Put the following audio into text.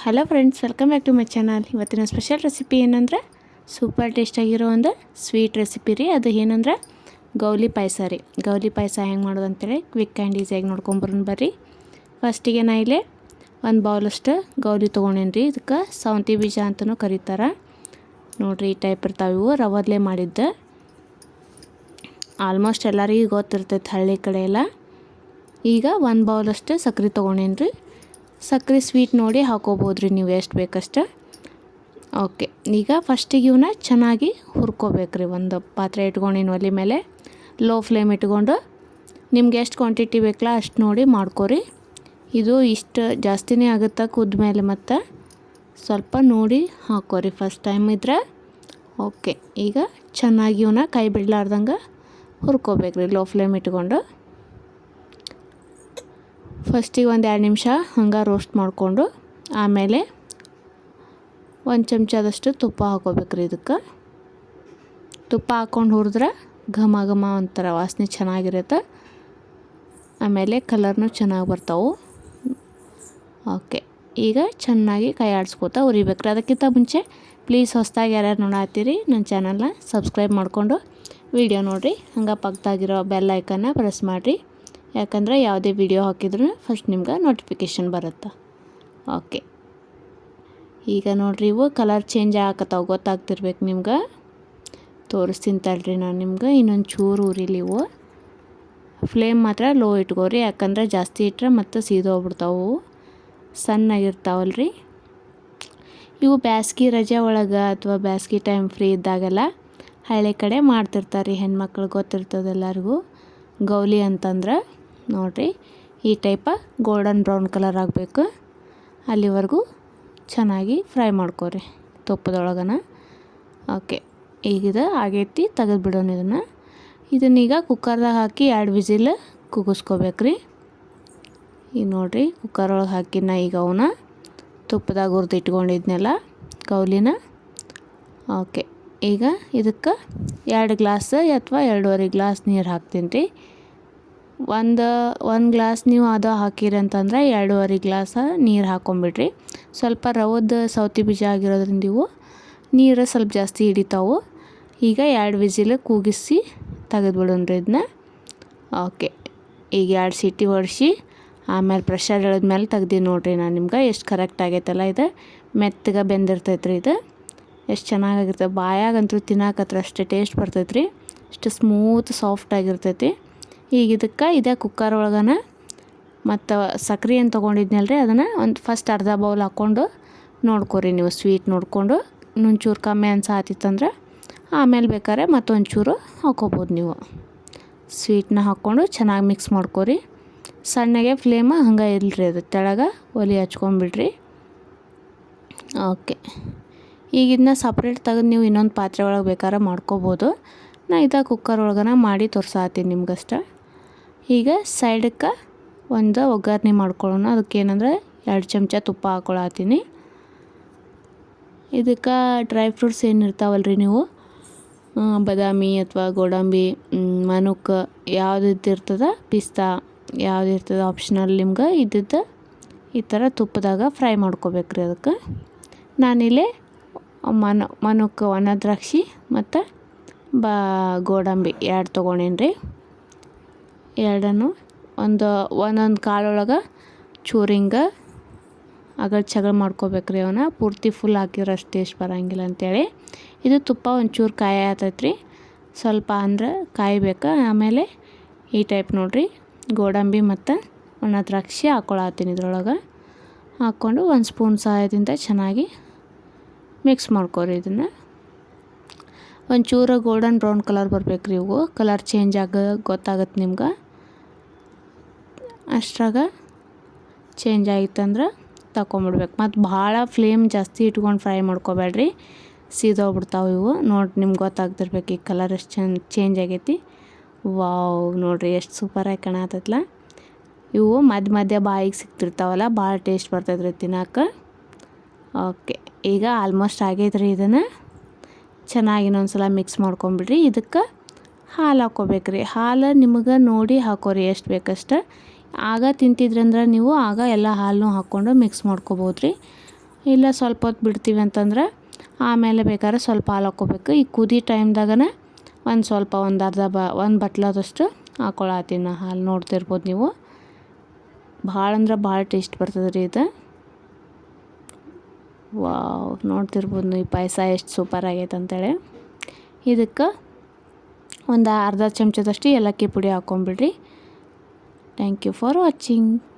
Hello friends, welcome back to my channel. ಇವತ್ತಿನ special recipe ಏನಂದ್ರೆ super ಟೇಸ್ಟಾಗಿರೋ ಒಂದು ಸ್ವೀಟ್ ರೆಸಿಪಿ ರೀ. ಅದು ಏನಂದ್ರೆ ಗೌಲಿ ಪಾಯಸ ರೀ. ಗೌಲಿ ಪಾಯಸ ಹೆಂಗೆ ಮಾಡೋದು ಅಂತೇಳಿ ಕ್ವಿಕ್ ಆ್ಯಂಡ್ ಈಸಿಯಾಗಿ ನೋಡ್ಕೊಂಬರೋಣ ಬರ್ರಿ. ಫಸ್ಟಿಗೆ ನಾ ಇಲ್ಲಿ ಒಂದು ಬೌಲಷ್ಟು ಗೌಲಿ ತೊಗೊಂಡೇನಿ ರೀ. ಇದಕ್ಕೆ ಸೌಂತಿ ಬೀಜ ಅಂತಲೂ ಕರೀತಾರೆ ನೋಡಿರಿ. ಈ ಟೈಪ್ ಇರ್ತಾವೆ ಇವು, ರವದಲ್ಲೇ ಮಾಡಿದ್ದೆ. ಆಲ್ಮೋಸ್ಟ್ ಎಲ್ಲರಿಗೂ ಗೊತ್ತಿರ್ತೈತೆ ಹಳ್ಳಿ ಕಡೆ ಎಲ್ಲ. ಈಗ ಒಂದು ಬೌಲಷ್ಟು ಸಕ್ಕರೆ ತೊಗೊಂಡೇನಿ ರೀ. ಸಕ್ಕರೆ ಸ್ವೀಟ್ ನೋಡಿ ಹಾಕೋಬೋದು ರೀ ನೀವು ಎಷ್ಟು ಬೇಕಷ್ಟು. ಓಕೆ, ಈಗ ಫಸ್ಟಿಗೆ ಇವನ್ನ ಚೆನ್ನಾಗಿ ಹುರ್ಕೋಬೇಕ್ರಿ. ಒಂದು ಪಾತ್ರೆ ಇಟ್ಕೊಂಡಿನಿ ಒಲೆ ಮೇಲೆ, ಲೋ ಫ್ಲೇಮ್ ಇಟ್ಕೊಂಡು ನಿಮ್ಗೆ ಎಷ್ಟು ಕ್ವಾಂಟಿಟಿ ಬೇಕಲ್ಲ ಅಷ್ಟು ನೋಡಿ ಮಾಡ್ಕೊರಿ. ಇದು ಇಷ್ಟು ಜಾಸ್ತಿನೇ ಆಗುತ್ತೆ ಕುದ್ದ ಮೇಲೆ, ಮತ್ತು ಸ್ವಲ್ಪ ನೋಡಿ ಹಾಕೋರಿ ಫಸ್ಟ್ ಟೈಮ್ ಇದ್ರೆ. ಓಕೆ, ಈಗ ಚೆನ್ನಾಗಿ ಇವನ್ನ ಕೈ ಬಿಡಲಾರ್ದಂಗೆ ಹುರ್ಕೋಬೇಕ್ರಿ ಲೋ ಫ್ಲೇಮ್ ಇಟ್ಕೊಂಡು. ಫಸ್ಟಿಗೆ ಒಂದು 2 ನಿಮಿಷ ಹಂಗೆ ರೋಸ್ಟ್ ಮಾಡಿಕೊಂಡು ಆಮೇಲೆ ಒಂದು ಚಮಚದಷ್ಟು ತುಪ್ಪ ಹಾಕೋಬೇಕ್ರಿ. ಇದಕ್ಕೆ ತುಪ್ಪ ಹಾಕ್ಕೊಂಡು ಹುರಿದ್ರೆ ಘಮ ಘಮ ಒಂಥರ ವಾಸನೆ ಚೆನ್ನಾಗಿರುತ್ತೆ. ಆಮೇಲೆ ಕಲರ್ನೂ ಚೆನ್ನಾಗಿ ಬರ್ತಾವೆ. ಓಕೆ, ಈಗ ಚೆನ್ನಾಗಿ ಕೈ ಆಡಿಸ್ಕೋತಾ ಹುರಿಬೇಕ್ರಿ. ಅದಕ್ಕಿಂತ ಮುಂಚೆ ಪ್ಲೀಸ್ ಹೊಸದಾಗಿ ಯಾರ್ಯಾರು ನೋಡತ್ತೀರಿ ನನ್ನ ಚಾನಲ್ನ ಸಬ್ಸ್ಕ್ರೈಬ್ ಮಾಡಿಕೊಂಡು ವಿಡಿಯೋ ನೋಡಿರಿ. ಹಂಗೆ ಪಕ್ಕದಾಗಿರೋ ಬೆಲ್ ಐಕನ್ನ ಪ್ರೆಸ್ ಮಾಡಿರಿ, ಯಾಕಂದರೆ ಯಾವುದೇ ವಿಡಿಯೋ ಹಾಕಿದ್ರೂ ಫಸ್ಟ್ ನಿಮ್ಗೆ ನೋಟಿಫಿಕೇಷನ್ ಬರುತ್ತೆ. ಓಕೆ, ಈಗ ನೋಡಿರಿ ಇವು ಕಲರ್ ಚೇಂಜ್ ಆಗತ್ತಾವೆ, ಗೊತ್ತಾಗ್ತಿರ್ಬೇಕು ನಿಮ್ಗೆ. ತೋರಿಸ್ತೀನಿ ತಡ್ರಿ ನಾನು ನಿಮ್ಗೆ. ಇನ್ನೊಂದು ಚೂರು ಉರಿಲಿ ಇವು. ಫ್ಲೇಮ್ ಮಾತ್ರ ಲೋ ಇಟ್ಕೋರಿ, ಯಾಕಂದರೆ ಜಾಸ್ತಿ ಇಟ್ಟರೆ ಮತ್ತೆ ಸೀದೋಗ್ಬಿಡ್ತಾವು, ಸಣ್ಣಾಗಿರ್ತಾವಲ್ರಿ ಇವು. ಬ್ಯಾಸ್ಗೆ ರಜೆ ಒಳಗೆ ಅಥವಾ ಬ್ಯಾಸ್ಗೆ ಟೈಮ್ ಫ್ರೀ ಇದ್ದಾಗೆಲ್ಲ ಹಳ್ಳಿ ಕಡೆ ಮಾಡ್ತಿರ್ತಾರೆ ರೀ ಹೆಣ್ಮಕ್ಳು, ಗೊತ್ತಿರ್ತದೆ ಎಲ್ಲರಿಗೂ. ಗೌಲಿ ಅಂತಂದ್ರೆ ನೋಡಿರಿ ಈ ಟೈಪ ಗೋಲ್ಡನ್ ಬ್ರೌನ್ ಕಲರ್ ಆಗಬೇಕು, ಅಲ್ಲಿವರೆಗೂ ಚೆನ್ನಾಗಿ ಫ್ರೈ ಮಾಡ್ಕೊರಿ ತುಪ್ಪದೊಳಗನ. ಓಕೆ, ಈಗಿದು ಆಗೈತಿ, ತೆಗೆದುಬಿಡೋಣ ಇದನ್ನೀಗ ಕುಕ್ಕರ್ದಾಗ ಹಾಕಿ 2 ವಿಸಿಲ್ ಕೂಗಿಸ್ಕೋಬೇಕ್ರಿ. ಈಗ ನೋಡಿರಿ ಕುಕ್ಕರ್ ಒಳಗೆ ಹಾಕಿನ ಈಗ ಅವನ್ನ ತುಪ್ಪದಾಗ ಹುರಿದು ಇಟ್ಕೊಂಡಿದ್ನೆಲ್ಲ ಗೌಲಿನ. ಓಕೆ, ಈಗ ಇದಕ್ಕೆ 2 ಗ್ಲಾಸ್ ಅಥವಾ 2.5 ಗ್ಲಾಸ್ ನೀರು ಹಾಕ್ತೀನಿ ರೀ. ಒಂದು ಗ್ಲಾಸ್ ನೀವು ಅದು ಹಾಕಿರಿ ಅಂತಂದ್ರೆ 2.5 ಗ್ಲಾಸ್ ನೀರು ಹಾಕ್ಕೊಂಬಿಡ್ರಿ. ಸ್ವಲ್ಪ ರವದ ಸೌತಿ ಬೀಜ ಆಗಿರೋದ್ರಿಂದ ಇವು ನೀರು ಸ್ವಲ್ಪ ಜಾಸ್ತಿ ಹಿಡಿತಾವೆ. ಈಗ 2 ವಿಸಿಲ್ ಕೂಗಿಸಿ ತೆಗೆದುಬಿಡೋಣ್ರಿ ಇದನ್ನ. ಓಕೆ, ಈಗ 2 ಸೀಟಿ ಹೊಡಿಸಿ ಆಮೇಲೆ ಪ್ರೆಷರ್ ಇಳಿದ್ಮೇಲೆ ತೆಗ್ದು ನೋಡಿರಿ ನಾನು ನಿಮ್ಗೆ ಎಷ್ಟು ಕರೆಕ್ಟ್ ಆಗೈತಲ್ಲ. ಇದು ಮೆತ್ತಗೆ ಬೆಂದಿರ್ತೈತೆ ರೀ. ಇದು ಎಷ್ಟು ಚೆನ್ನಾಗಿರ್ತದೆ, ಬಾಯಾಗಂತೂ ತಿನ್ನಕತ್ರ ಅಷ್ಟೇ ಟೇಸ್ಟ್ ಬರ್ತೈತೆ ರೀ. ಅಷ್ಟು ಸ್ಮೂತ್ ಸಾಫ್ಟ್ ಆಗಿರ್ತೈತಿ. ಈಗ ಇದಕ್ಕೆ ಇದೇ ಕುಕ್ಕರ್ ಒಳಗನ ಮತ್ತು ಸಕ್ರೆ ಏನು ತೊಗೊಂಡಿದ್ನಲ್ಲ ರೀ, ಅದನ್ನು ಒಂದು ಫಸ್ಟ್ ಅರ್ಧ ಬೌಲ್ ಹಾಕ್ಕೊಂಡು ನೋಡ್ಕೊರಿ ನೀವು. ಸ್ವೀಟ್ ನೋಡಿಕೊಂಡು ಇನ್ನೊಂಚೂರು ಕಮ್ಮಿ ಅನ್ಸಾತಿತ್ತಂದ್ರೆ ಆಮೇಲೆ ಬೇಕಾದ್ರೆ ಮತ್ತೊಂಚೂರು ಹಾಕ್ಕೋಬೋದು ನೀವು. ಸ್ವೀಟ್ನ ಹಾಕ್ಕೊಂಡು ಚೆನ್ನಾಗಿ ಮಿಕ್ಸ್ ಮಾಡ್ಕೊರಿ. ಸಣ್ಣಗೆ ಫ್ಲೇಮ ಹಂಗೆ ಇಲ್ರಿ, ಅದು ತೆಳಗೆ ಒಲೆ ಹಚ್ಕೊಂಬಿಡ್ರಿ. ಓಕೆ, ಈಗ ಇದನ್ನ ಸಪ್ರೇಟ್ ತೆಗೆದು ನೀವು ಇನ್ನೊಂದು ಪಾತ್ರೆ ಒಳಗೆ ಬೇಕಾದ್ರೆ ಮಾಡ್ಕೋಬೋದು. ನಾ ಇದೇ ಕುಕ್ಕರ್ ಒಳಗನ ಮಾಡಿ ತೋರ್ಸಾತೀನಿ ನಿಮ್ಗಷ್ಟೆ. ಈಗ ಸೈಡಕ್ಕೆ ಒಂದು ಒಗ್ಗರಣೆ ಮಾಡ್ಕೊಳ್ಳೋಣ. ಅದಕ್ಕೇನಂದ್ರೆ 2 ಚಮಚ ತುಪ್ಪ ಹಾಕ್ಕೊಳತ್ತೀನಿ. ಇದಕ್ಕೆ ಡ್ರೈ ಫ್ರೂಟ್ಸ್ ಏನಿರ್ತಾವಲ್ರಿ, ನೀವು ಬಾದಾಮಿ ಅಥವಾ ಗೋಡಂಬಿ, ಮನುಕ್ ಯಾವುದಿರ್ತದ, ಪಿಸ್ತಾ ಯಾವುದಿರ್ತದ ಆಪ್ಷನಲ್ ನಿಮ್ಗೆ. ಇದ್ದಿದ್ದು ಈ ಥರ ತುಪ್ಪದಾಗ ಫ್ರೈ ಮಾಡ್ಕೋಬೇಕ್ರಿ. ಅದಕ್ಕೆ ನಾನಿಲ್ಲಿ ಮನುಕ್ ಒಣ ದ್ರಾಕ್ಷಿ ಮತ್ತು ಗೋಡಂಬಿ 2 ತೊಗೊಂಡೇನಿ ರೀ. 2 ಒಂದೊಂದು ಕಾಳೊಳಗೆ ಚೂರಿಂಗ ಅಗಲ್ ಚಗಲ್ ಮಾಡ್ಕೋಬೇಕ್ರಿ. ಅವನ್ನ ಪೂರ್ತಿ ಫುಲ್ ಹಾಕಿದ್ರೆ ಅಷ್ಟು ಟೇಸ್ಟ್ ಬರೋಂಗಿಲ್ಲ ಅಂಥೇಳಿ. ಇದು ತುಪ್ಪ ಒಂಚೂರು ಕಾಯಿ ಆತೈತೆ ರೀ, ಸ್ವಲ್ಪ ಅಂದ್ರೆ ಕಾಯಬೇಕು. ಆಮೇಲೆ ಈ ಟೈಪ್ ನೋಡಿರಿ ಗೋಡಂಬಿ ಮತ್ತು ಒಣ ದ್ರಾಕ್ಷಿ ಹಾಕ್ಕೊಳತ್ತೀನಿ. ಇದ್ರೊಳಗೆ ಹಾಕ್ಕೊಂಡು 1 ಸ್ಪೂನ್ ಸಹಾಯದಿಂದ ಚೆನ್ನಾಗಿ ಮಿಕ್ಸ್ ಮಾಡ್ಕೊರಿ. ಇದನ್ನು ಒಂಚೂರು ಗೋಲ್ಡನ್ ಬ್ರೌನ್ ಕಲರ್ ಬರ್ಬೇಕು ರೀ. ಇವು ಕಲರ್ ಚೇಂಜ್ ಗೊತ್ತಾಗತ್ತೆ ನಿಮ್ಗೆ. ಅಷ್ಟ್ರಾಗ ಚೇಂಜ್ ಆಗಿತ್ತಂದ್ರೆ ತಗೊಂಬಿಡ್ಬೇಕು. ಮತ್ತು ಭಾಳ ಫ್ಲೇಮ್ ಜಾಸ್ತಿ ಇಟ್ಕೊಂಡು ಫ್ರೈ ಮಾಡ್ಕೊಬೇಡ್ರಿ, ಸೀದೋಗ್ಬಿಡ್ತಾವೆ ಇವು. ನೋಡಿ ನಿಮ್ಗೆ ಗೊತ್ತಾಗ್ತಿರ್ಬೇಕು ಈ ಕಲರ್ ಎಷ್ಟು ಚೇಂಜ್ ಆಗೈತಿ. ವಾವ್, ನೋಡಿರಿ ಎಷ್ಟು ಸೂಪರಾಗಿ ಕಾಣತ್ತಲ್ಲ. ಇವು ಮಧ್ಯ ಬಾಯಿಗೆ ಸಿಗ್ತಿರ್ತಾವಲ್ಲ, ಭಾಳ ಟೇಸ್ಟ್ ಬರ್ತೈತೆ ರೀ ತಿನ್ನೋಕೆ. ಓಕೆ, ಈಗ ಆಲ್ಮೋಸ್ಟ್ ಆಗೈತೆ ರೀ. ಇದನ್ನು ಚೆನ್ನಾಗಿ ಇನ್ನೊಂದ್ಸಲ ಮಿಕ್ಸ್ ಮಾಡ್ಕೊಂಬಿಡ್ರಿ. ಇದಕ್ಕೆ ಹಾಲು ಹಾಕ್ಕೋಬೇಕ್ರಿ. ಹಾಲು ನಿಮಗೆ ನೋಡಿ ಹಾಕೋರಿ ಎಷ್ಟು ಬೇಕಷ್ಟು. ಆಗ ತಿಂತಿದ್ರಂದ್ರೆ ನೀವು ಆಗ ಎಲ್ಲ ಹಾಲನ್ನು ಹಾಕ್ಕೊಂಡು ಮಿಕ್ಸ್ ಮಾಡ್ಕೋಬೋದು ರೀ. ಇಲ್ಲ ಸ್ವಲ್ಪ ಹೊತ್ತು ಬಿಡ್ತೀವಿ ಅಂತಂದ್ರೆ ಆಮೇಲೆ ಬೇಕಾದ್ರೆ ಸ್ವಲ್ಪ ಹಾಲು ಹಾಕ್ಕೋಬೇಕು. ಈ ಕುದಿ ಟೈಮ್ದಾಗನೇ ಒಂದು ಬಟ್ಲದಷ್ಟು ಹಾಕ್ಕೊಳತ್ತೀನಿ ನಾ ಹಾಲು. ನೋಡ್ತಿರ್ಬೋದು ನೀವು, ಭಾಳ ಅಂದ್ರೆ ಭಾಳ ಟೇಸ್ಟ್ ಬರ್ತದೆ ರೀ ಇದು. ವಾವ್, ನೋಡ್ತಿರ್ಬೋದು ನೀವು ಪಾಯಸ ಎಷ್ಟು ಸೂಪರ್ ಆಗೈತೆ ಅಂತೇಳಿ. ಇದಕ್ಕೆ ಒಂದು ಅರ್ಧ ಚಮಚದಷ್ಟು ಏಲಕ್ಕಿ ಪುಡಿ ಹಾಕ್ಕೊಂಬಿಡ್ರಿ. Thank you for watching.